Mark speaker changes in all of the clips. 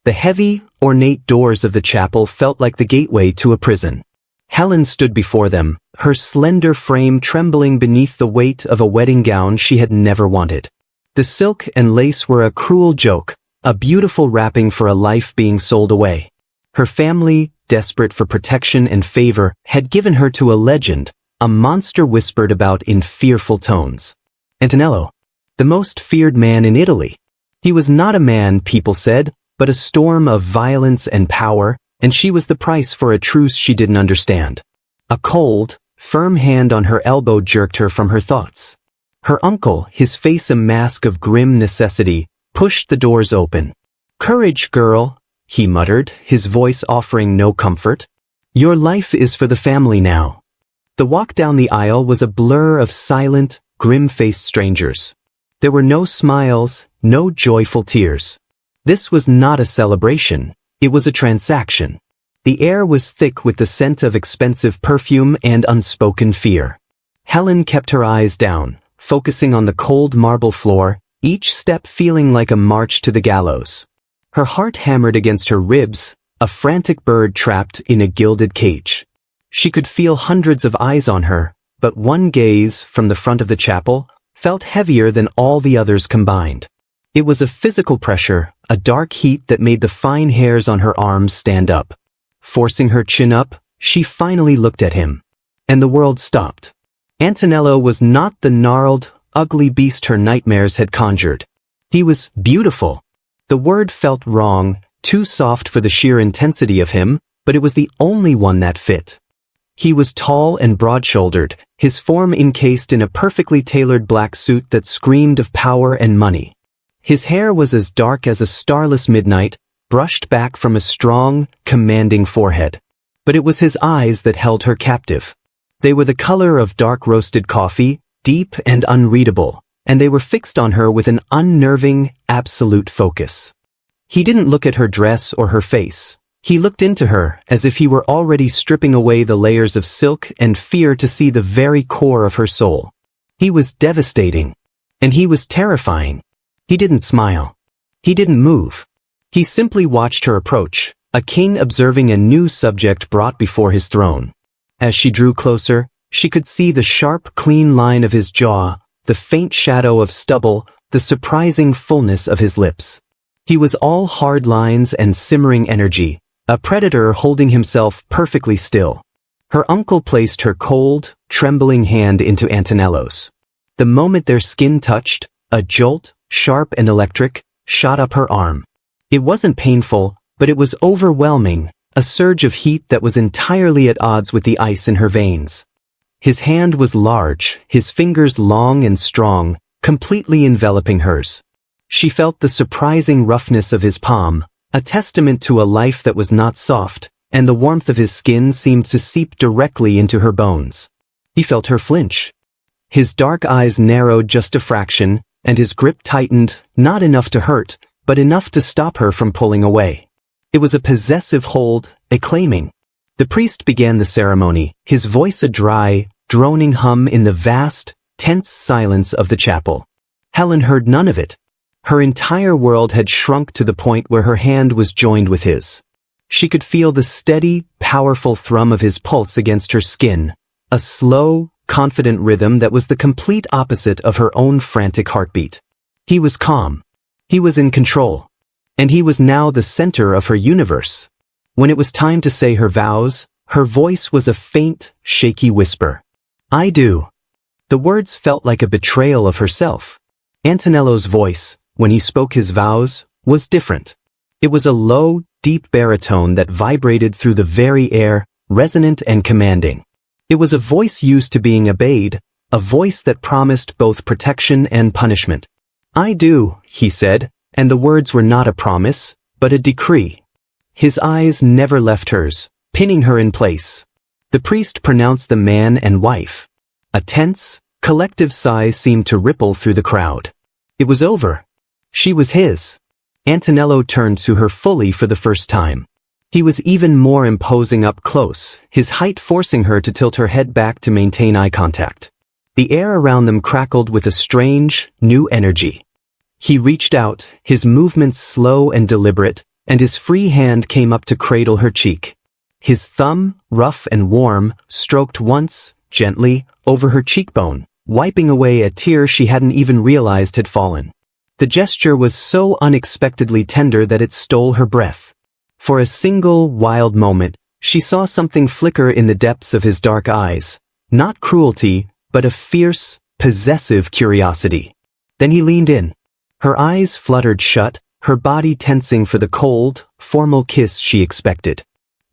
Speaker 1: The heavy, ornate doors of the chapel felt like the gateway to a prison. Helen stood before them, her slender frame trembling beneath the weight of a wedding gown she had never wanted. The silk and lace were a cruel joke, a beautiful wrapping for a life being sold away. Her family, desperate for protection and favor, had given her to a legend, a monster whispered about in fearful tones. Antonello, the most feared man in Italy. He was not a man, people said, but a storm of violence and power, and she was the price for a truce she didn't understand. A cold, firm hand on her elbow jerked her from her thoughts. Her uncle, his face a mask of grim necessity, pushed the doors open. "Courage, girl," he muttered, his voice offering no comfort. "Your life is for the family now." The walk down the aisle was a blur of silent, grim-faced strangers. There were no smiles, no joyful tears. This was not a celebration, it was a transaction. The air was thick with the scent of expensive perfume and unspoken fear. Helen kept her eyes down, focusing on the cold marble floor, each step feeling like a march to the gallows. Her heart hammered against her ribs, a frantic bird trapped in a gilded cage. She could feel hundreds of eyes on her, but one gaze, from the front of the chapel, felt heavier than all the others combined. It was a physical pressure, a dark heat that made the fine hairs on her arms stand up. Forcing her chin up, she finally looked at him. And the world stopped. Antonello was not the gnarled, ugly beast her nightmares had conjured. He was beautiful. The word felt wrong, too soft for the sheer intensity of him, but it was the only one that fit. He was tall and broad-shouldered, his form encased in a perfectly tailored black suit that screamed of power and money. His hair was as dark as a starless midnight, brushed back from a strong, commanding forehead. But it was his eyes that held her captive. They were the color of dark roasted coffee, deep and unreadable, and they were fixed on her with an unnerving, absolute focus. He didn't look at her dress or her face. He looked into her as if he were already stripping away the layers of silk and fear to see the very core of her soul. He was devastating. And he was terrifying. He didn't smile. He didn't move. He simply watched her approach, a king observing a new subject brought before his throne. As she drew closer, she could see the sharp, clean line of his jaw, the faint shadow of stubble, the surprising fullness of his lips. He was all hard lines and simmering energy, a predator holding himself perfectly still. Her uncle placed her cold, trembling hand into Antonello's. The moment their skin touched, a jolt, sharp and electric, shot up her arm. It wasn't painful, but it was overwhelming, a surge of heat that was entirely at odds with the ice in her veins. His hand was large, his fingers long and strong, completely enveloping hers. She felt the surprising roughness of his palm, a testament to a life that was not soft, and the warmth of his skin seemed to seep directly into her bones. He felt her flinch. His dark eyes narrowed just a fraction, and his grip tightened, not enough to hurt, but enough to stop her from pulling away. It was a possessive hold, a claiming. The priest began the ceremony, his voice a dry, droning hum in the vast, tense silence of the chapel. Helen heard none of it. Her entire world had shrunk to the point where her hand was joined with his. She could feel the steady, powerful thrum of his pulse against her skin, a slow, confident rhythm that was the complete opposite of her own frantic heartbeat. He was calm. He was in control. And he was now the center of her universe. When it was time to say her vows, her voice was a faint, shaky whisper. "I do." The words felt like a betrayal of herself. Antonello's voice, when he spoke his vows, was different. It was a low, deep baritone that vibrated through the very air, resonant and commanding. It was a voice used to being obeyed, a voice that promised both protection and punishment. "I do," he said, and the words were not a promise, but a decree. His eyes never left hers, pinning her in place. The priest pronounced them man and wife. A tense, collective sigh seemed to ripple through the crowd. It was over. She was his. Antonello turned to her fully for the first time. He was even more imposing up close, his height forcing her to tilt her head back to maintain eye contact. The air around them crackled with a strange, new energy. He reached out, his movements slow and deliberate, and his free hand came up to cradle her cheek. His thumb, rough and warm, stroked once, gently, over her cheekbone, wiping away a tear she hadn't even realized had fallen. The gesture was so unexpectedly tender that it stole her breath. For a single, wild moment, she saw something flicker in the depths of his dark eyes, not cruelty, but a fierce, possessive curiosity. Then he leaned in. Her eyes fluttered shut, her body tensing for the cold, formal kiss she expected.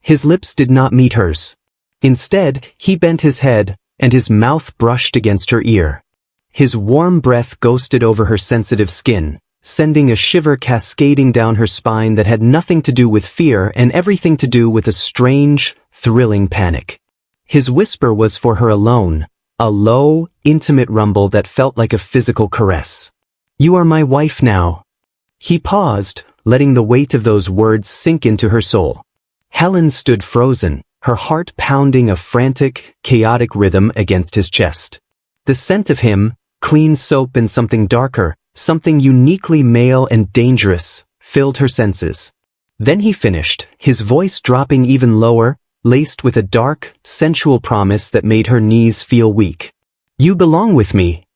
Speaker 1: His lips did not meet hers. Instead, he bent his head, and his mouth brushed against her ear. His warm breath ghosted over her sensitive skin, sending a shiver cascading down her spine that had nothing to do with fear and everything to do with a strange, thrilling panic. His whisper was for her alone, a low, intimate rumble that felt like a physical caress. "You are my wife now." He paused, letting the weight of those words sink into her soul. Helen stood frozen, her heart pounding a frantic, chaotic rhythm against his chest. The scent of him, clean soap and something darker, something uniquely male and dangerous, filled her senses. Then he finished, his voice dropping even lower, laced with a dark, sensual promise that made her knees feel weak. "You belong with me."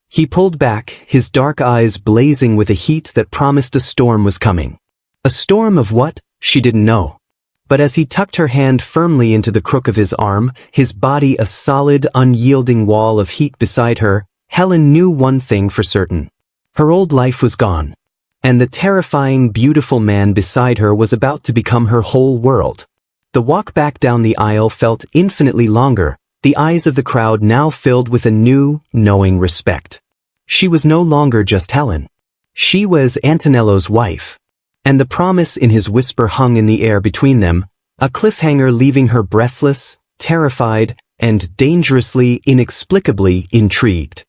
Speaker 1: He pulled back, his dark eyes blazing with a heat that promised a storm was coming. A storm of what? She didn't know. But as he tucked her hand firmly into the crook of his arm, his body a solid, unyielding wall of heat beside her, Helen knew one thing for certain. Her old life was gone. And the terrifying, beautiful man beside her was about to become her whole world. The walk back down the aisle felt infinitely longer, the eyes of the crowd now filled with a new, knowing respect. She was no longer just Helen. She was Antonello's wife. And the promise in his whisper hung in the air between them, a cliffhanger leaving her breathless, terrified, and dangerously, inexplicably intrigued.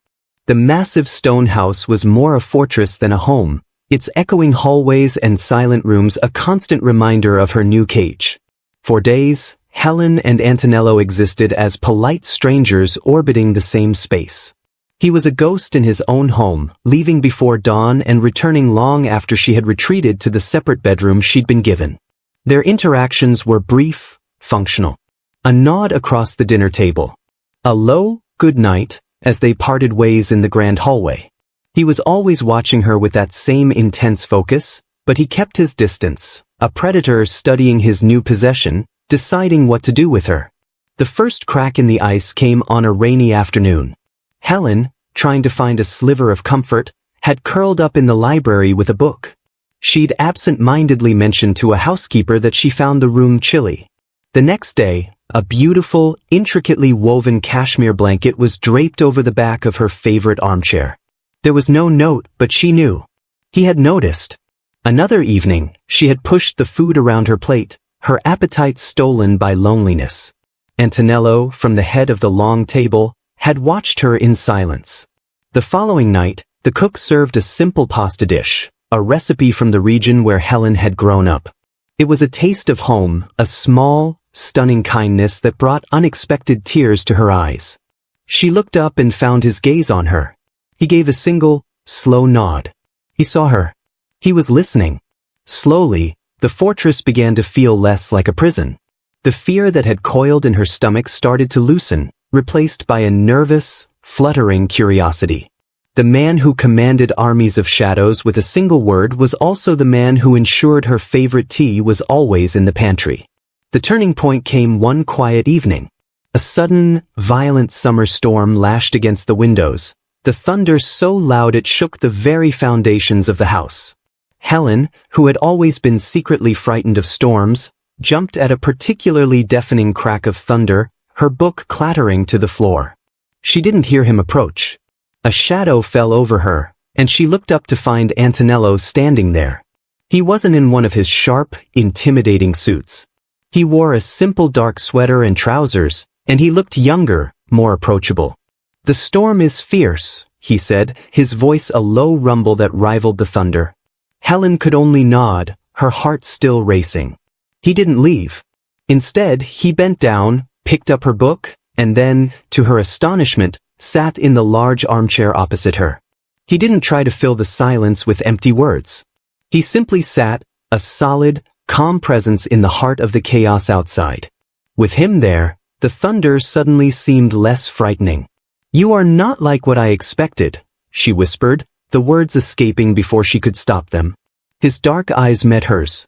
Speaker 1: The massive stone house was more a fortress than a home, its echoing hallways and silent rooms a constant reminder of her new cage. For days, Helen and Antonello existed as polite strangers orbiting the same space. He was a ghost in his own home, leaving before dawn and returning long after she had retreated to the separate bedroom she'd been given. Their interactions were brief, functional. A nod across the dinner table. A low, good night, as they parted ways in the grand hallway. He was always watching her with that same intense focus, but he kept his distance, a predator studying his new possession, deciding what to do with her. The first crack in the ice came on a rainy afternoon. Helen, trying to find a sliver of comfort, had curled up in the library with a book. She'd absent-mindedly mentioned to a housekeeper that she found the room chilly. The next day, a beautiful, intricately woven cashmere blanket was draped over the back of her favorite armchair. There was no note, but she knew. He had noticed. Another evening, she had pushed the food around her plate, her appetite stolen by loneliness. Antonello, from the head of the long table, had watched her in silence. The following night, the cook served a simple pasta dish, a recipe from the region where Helen had grown up. It was a taste of home, a small, stunning kindness that brought unexpected tears to her eyes. She looked up and found his gaze on her. He gave a single, slow nod. He saw her. He was listening. Slowly, the fortress began to feel less like a prison. The fear that had coiled in her stomach started to loosen, replaced by a nervous, fluttering curiosity. The man who commanded armies of shadows with a single word was also the man who ensured her favorite tea was always in the pantry. The turning point came one quiet evening. A sudden, violent summer storm lashed against the windows, the thunder so loud it shook the very foundations of the house. Helen, who had always been secretly frightened of storms, jumped at a particularly deafening crack of thunder, her book clattering to the floor. She didn't hear him approach. A shadow fell over her, and she looked up to find Antonello standing there. He wasn't in one of his sharp, intimidating suits. He wore a simple dark sweater and trousers, and he looked younger, more approachable. "The storm is fierce," he said, his voice a low rumble that rivaled the thunder. Helen could only nod, her heart still racing. He didn't leave. Instead, he bent down, picked up her book, and then, to her astonishment, sat in the large armchair opposite her. He didn't try to fill the silence with empty words. He simply sat, a solid, calm presence in the heart of the chaos outside. With him there, the thunder suddenly seemed less frightening. "You are not like what I expected," she whispered, the words escaping before she could stop them. His dark eyes met hers.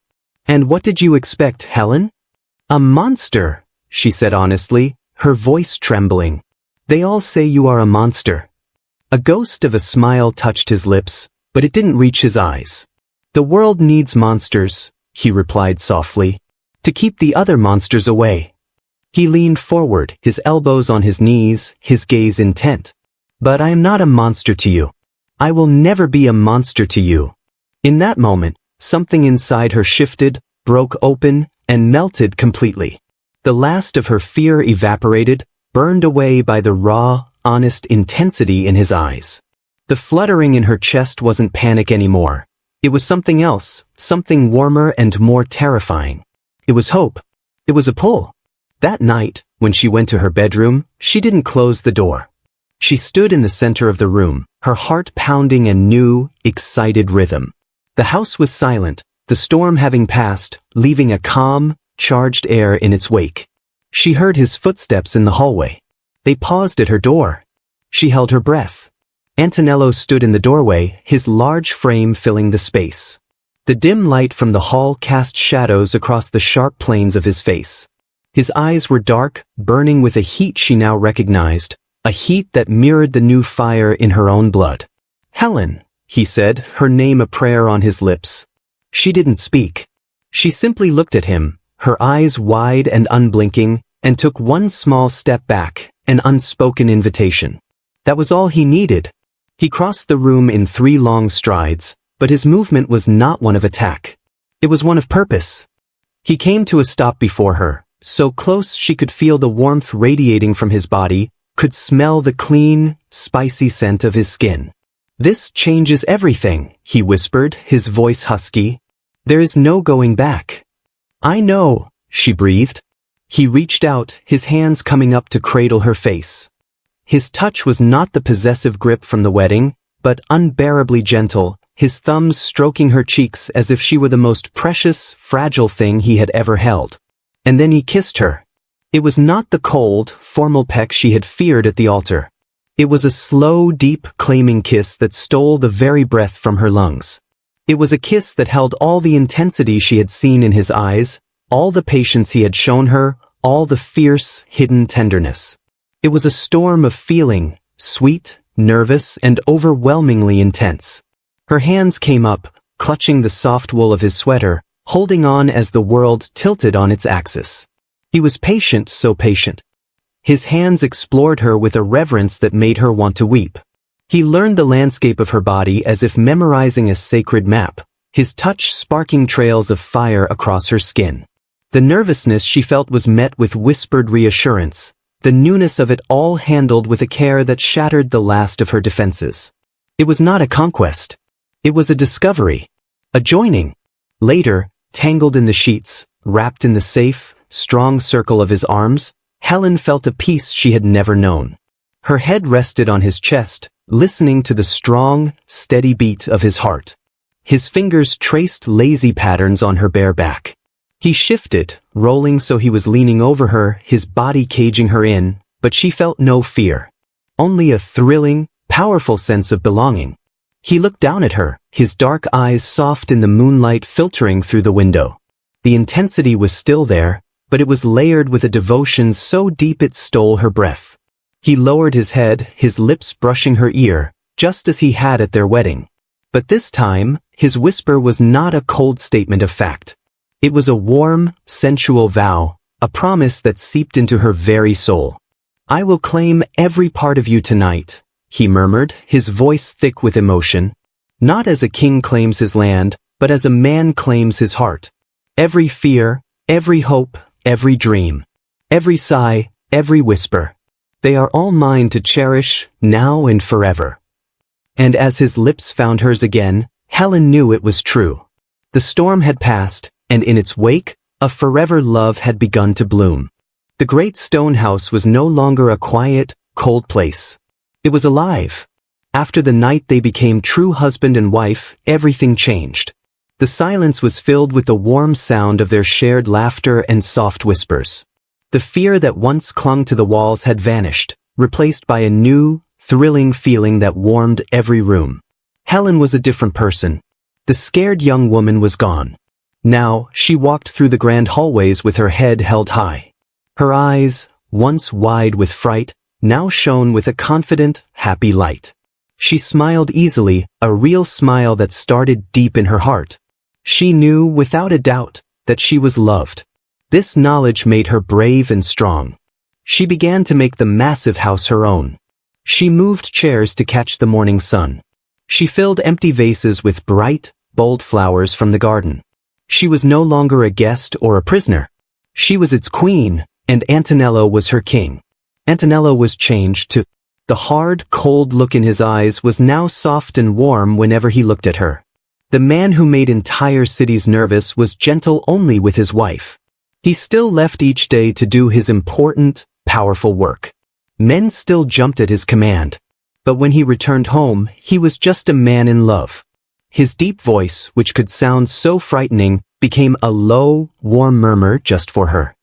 Speaker 1: "And what did you expect, Helen?" "A monster," she said honestly, her voice trembling. "They all say you are a monster." A ghost of a smile touched his lips, but it didn't reach his eyes. "The world needs monsters," he replied softly, "to keep the other monsters away." He leaned forward, his elbows on his knees, his gaze intent. "But I am not a monster to you. I will never be a monster to you." In that moment, something inside her shifted, broke open, and melted completely. The last of her fear evaporated, burned away by the raw, honest intensity in his eyes. The fluttering in her chest wasn't panic anymore. It was something else, something warmer and more terrifying. It was hope. It was a pull. That night, when she went to her bedroom, she didn't close the door. She stood in the center of the room, her heart pounding a new, excited rhythm. The house was silent, the storm having passed, leaving a calm, charged air in its wake. She heard his footsteps in the hallway. They paused at her door. She held her breath. Antonello stood in the doorway, his large frame filling the space. The dim light from the hall cast shadows across the sharp planes of his face. His eyes were dark, burning with a heat she now recognized, a heat that mirrored the new fire in her own blood. "Helen," he said, her name a prayer on his lips. She didn't speak. She simply looked at him, her eyes wide and unblinking, and took one small step back, an unspoken invitation. That was all he needed. He crossed the room in 3 long strides, but his movement was not one of attack. It was one of purpose. He came to a stop before her, so close she could feel the warmth radiating from his body, could smell the clean, spicy scent of his skin. "This changes everything," he whispered, his voice husky. "There is no going back." "I know," she breathed. He reached out, his hands coming up to cradle her face. His touch was not the possessive grip from the wedding, but unbearably gentle, his thumbs stroking her cheeks as if she were the most precious, fragile thing he had ever held. And then he kissed her. It was not the cold, formal peck she had feared at the altar. It was a slow, deep, claiming kiss that stole the very breath from her lungs. It was a kiss that held all the intensity she had seen in his eyes, all the patience he had shown her, all the fierce, hidden tenderness. It was a storm of feeling, sweet, nervous, and overwhelmingly intense. Her hands came up, clutching the soft wool of his sweater, holding on as the world tilted on its axis. He was patient, so patient. His hands explored her with a reverence that made her want to weep. He learned the landscape of her body as if memorizing a sacred map, his touch sparking trails of fire across her skin. The nervousness she felt was met with whispered reassurance, the newness of it all handled with a care that shattered the last of her defenses. It was not a conquest. It was a discovery. A joining. Later, tangled in the sheets, wrapped in the safe, strong circle of his arms, Helen felt a peace she had never known. Her head rested on his chest, listening to the strong, steady beat of his heart. His fingers traced lazy patterns on her bare back. He shifted, rolling so he was leaning over her, his body caging her in, but she felt no fear. Only a thrilling, powerful sense of belonging. He looked down at her, his dark eyes soft in the moonlight filtering through the window. The intensity was still there, but it was layered with a devotion so deep it stole her breath. He lowered his head, his lips brushing her ear, just as he had at their wedding. But this time, his whisper was not a cold statement of fact. It was a warm, sensual vow, a promise that seeped into her very soul. "I will claim every part of you tonight," he murmured, his voice thick with emotion. "Not as a king claims his land, but as a man claims his heart. Every fear, every hope, every dream, every sigh, every whisper. They are all mine to cherish, now and forever." And as his lips found hers again, Helen knew it was true. The storm had passed, and in its wake, a forever love had begun to bloom. The great stone house was no longer a quiet, cold place. It was alive. After the night they became true husband and wife, everything changed. The silence was filled with the warm sound of their shared laughter and soft whispers. The fear that once clung to the walls had vanished, replaced by a new, thrilling feeling that warmed every room. Helen was a different person. The scared young woman was gone. Now, she walked through the grand hallways with her head held high. Her eyes, once wide with fright, now shone with a confident, happy light. She smiled easily, a real smile that started deep in her heart. She knew, without a doubt, that she was loved. This knowledge made her brave and strong. She began to make the massive house her own. She moved chairs to catch the morning sun. She filled empty vases with bright, bold flowers from the garden. She was no longer a guest or a prisoner. She was its queen, and Antonello was her king. Antonello was changed too. The hard, cold look in his eyes was now soft and warm whenever he looked at her. The man who made entire cities nervous was gentle only with his wife. He still left each day to do his important, powerful work. Men still jumped at his command. But when he returned home, he was just a man in love. His deep voice, which could sound so frightening, became a low, warm murmur just for her.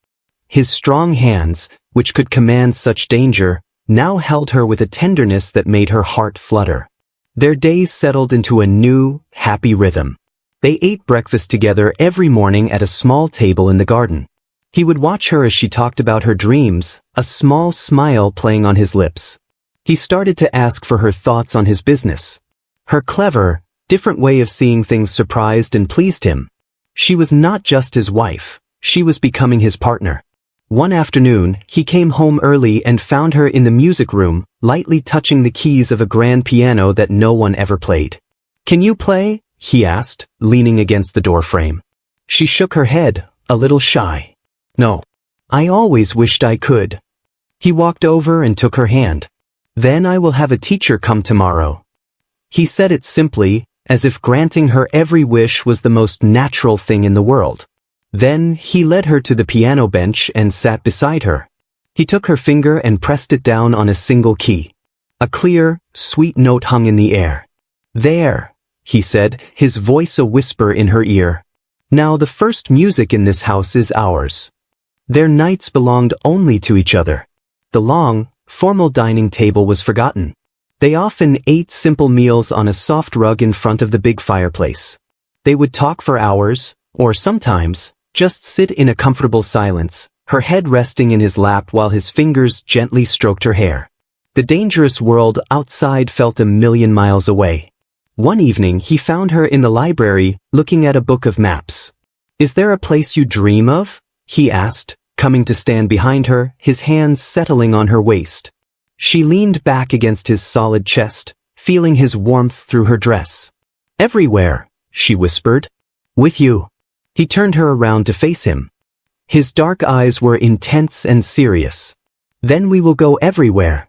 Speaker 1: His strong hands, which could command such danger, now held her with a tenderness that made her heart flutter. Their days settled into a new, happy rhythm. They ate breakfast together every morning at a small table in the garden. He would watch her as she talked about her dreams, a small smile playing on his lips. He started to ask for her thoughts on his business. Her clever, different way of seeing things surprised and pleased him. She was not just his wife, she was becoming his partner. One afternoon, he came home early and found her in the music room, lightly touching the keys of a grand piano that no one ever played. "Can you play?" he asked, leaning against the doorframe. She shook her head, a little shy. "No. I always wished I could." He walked over and took her hand. "Then I will have a teacher come tomorrow." He said it simply, as if granting her every wish was the most natural thing in the world. Then he led her to the piano bench and sat beside her. He took her finger and pressed it down on a single key. A clear, sweet note hung in the air. "There," he said, his voice a whisper in her ear. "Now the first music in this house is ours." Their nights belonged only to each other. The long, formal dining table was forgotten. They often ate simple meals on a soft rug in front of the big fireplace. They would talk for hours, or sometimes, just sit in a comfortable silence, her head resting in his lap while his fingers gently stroked her hair. The dangerous world outside felt a million miles away. One evening he found her in the library, looking at a book of maps. "Is there a place you dream of?" he asked, coming to stand behind her, his hands settling on her waist. She leaned back against his solid chest, feeling his warmth through her dress. "Everywhere," she whispered. "With you." He turned her around to face him. His dark eyes were intense and serious. "Then we will go everywhere."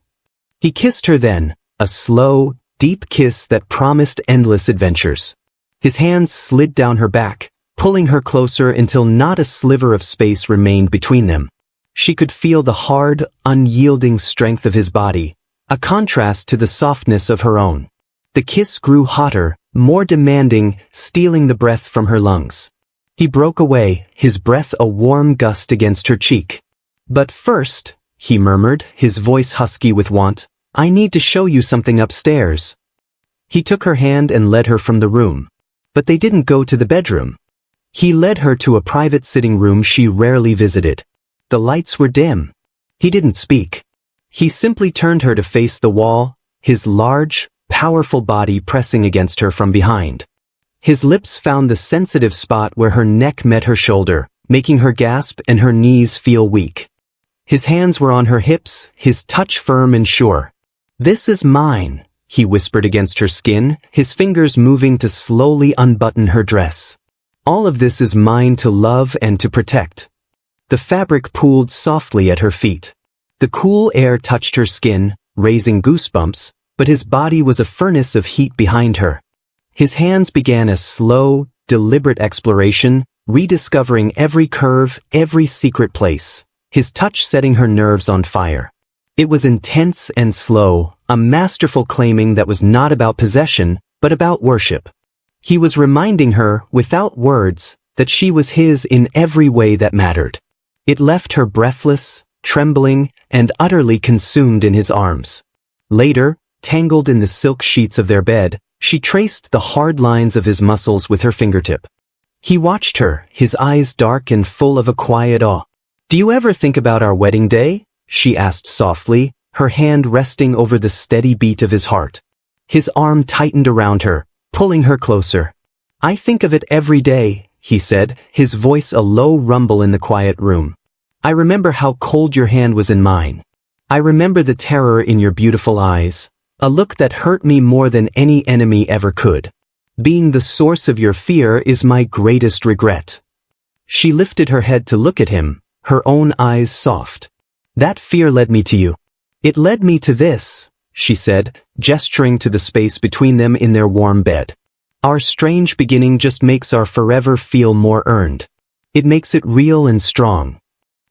Speaker 1: He kissed her then, a slow, deep kiss that promised endless adventures. His hands slid down her back, pulling her closer until not a sliver of space remained between them. She could feel the hard, unyielding strength of his body, a contrast to the softness of her own. The kiss grew hotter, more demanding, stealing the breath from her lungs. He broke away, his breath a warm gust against her cheek. "But first," he murmured, his voice husky with want, "I need to show you something upstairs." He took her hand and led her from the room. But they didn't go to the bedroom. He led her to a private sitting room she rarely visited. The lights were dim. He didn't speak. He simply turned her to face the wall, his large, powerful body pressing against her from behind. His lips found the sensitive spot where her neck met her shoulder, making her gasp and her knees feel weak. His hands were on her hips, his touch firm and sure. "This is mine," he whispered against her skin, his fingers moving to slowly unbutton her dress. "All of this is mine to love and to protect." The fabric pooled softly at her feet. The cool air touched her skin, raising goosebumps, but his body was a furnace of heat behind her. His hands began a slow, deliberate exploration, rediscovering every curve, every secret place, his touch setting her nerves on fire. It was intense and slow, a masterful claiming that was not about possession, but about worship. He was reminding her, without words, that she was his in every way that mattered. It left her breathless, trembling, and utterly consumed in his arms. Later, tangled in the silk sheets of their bed, she traced the hard lines of his muscles with her fingertip. He watched her, his eyes dark and full of a quiet awe. "Do you ever think about our wedding day?" she asked softly, her hand resting over the steady beat of his heart. His arm tightened around her, pulling her closer. "I think of it every day," he said, his voice a low rumble in the quiet room. "I remember how cold your hand was in mine. I remember the terror in your beautiful eyes, a look that hurt me more than any enemy ever could. Being the source of your fear is my greatest regret." She lifted her head to look at him, her own eyes soft. "That fear led me to you. It led me to this," she said, gesturing to the space between them in their warm bed. "Our strange beginning just makes our forever feel more earned. It makes it real and strong."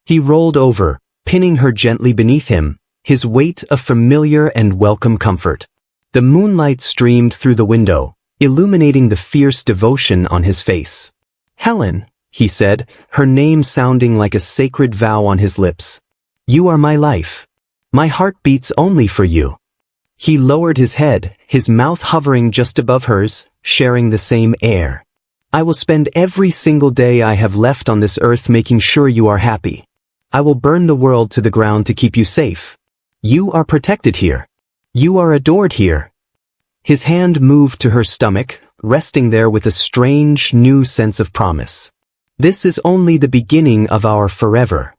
Speaker 1: He rolled over, pinning her gently beneath him, his weight a familiar and welcome comfort. The moonlight streamed through the window, illuminating the fierce devotion on his face. "Helen," he said, her name sounding like a sacred vow on his lips. "You are my life. My heart beats only for you." He lowered his head, his mouth hovering just above hers, sharing the same air. "I will spend every single day I have left on this earth making sure you are happy. I will burn the world to the ground to keep you safe. You are protected here. You are adored here." His hand moved to her stomach, resting there with a strange, new sense of promise. "This is only the beginning of our forever."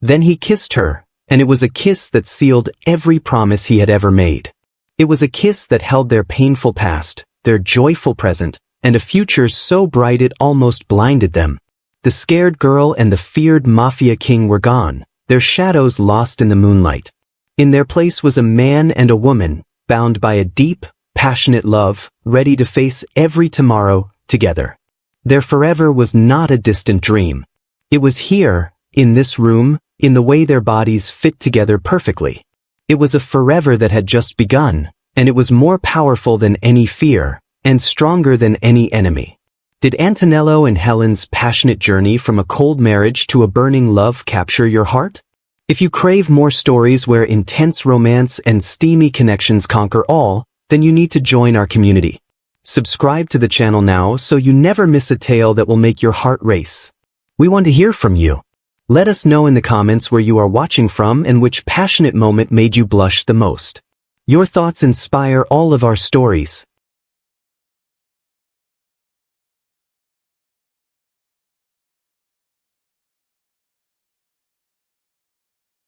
Speaker 1: Then he kissed her, and it was a kiss that sealed every promise he had ever made. It was a kiss that held their painful past, their joyful present, and a future so bright it almost blinded them. The scared girl and the feared Mafia King were gone, their shadows lost in the moonlight. In their place was a man and a woman, bound by a deep, passionate love, ready to face every tomorrow together. Their forever was not a distant dream. It was here, in this room, in the way their bodies fit together perfectly. It was a forever that had just begun, and it was more powerful than any fear, and stronger than any enemy. Did Antonello and Helen's passionate journey from a cold marriage to a burning love capture your heart? If you crave more stories where intense romance and steamy connections conquer all, then you need to join our community. Subscribe to the channel now so you never miss a tale that will make your heart race. We want to hear from you. Let us know in the comments where you are watching from and which passionate moment made you blush the most. Your thoughts inspire all of our stories,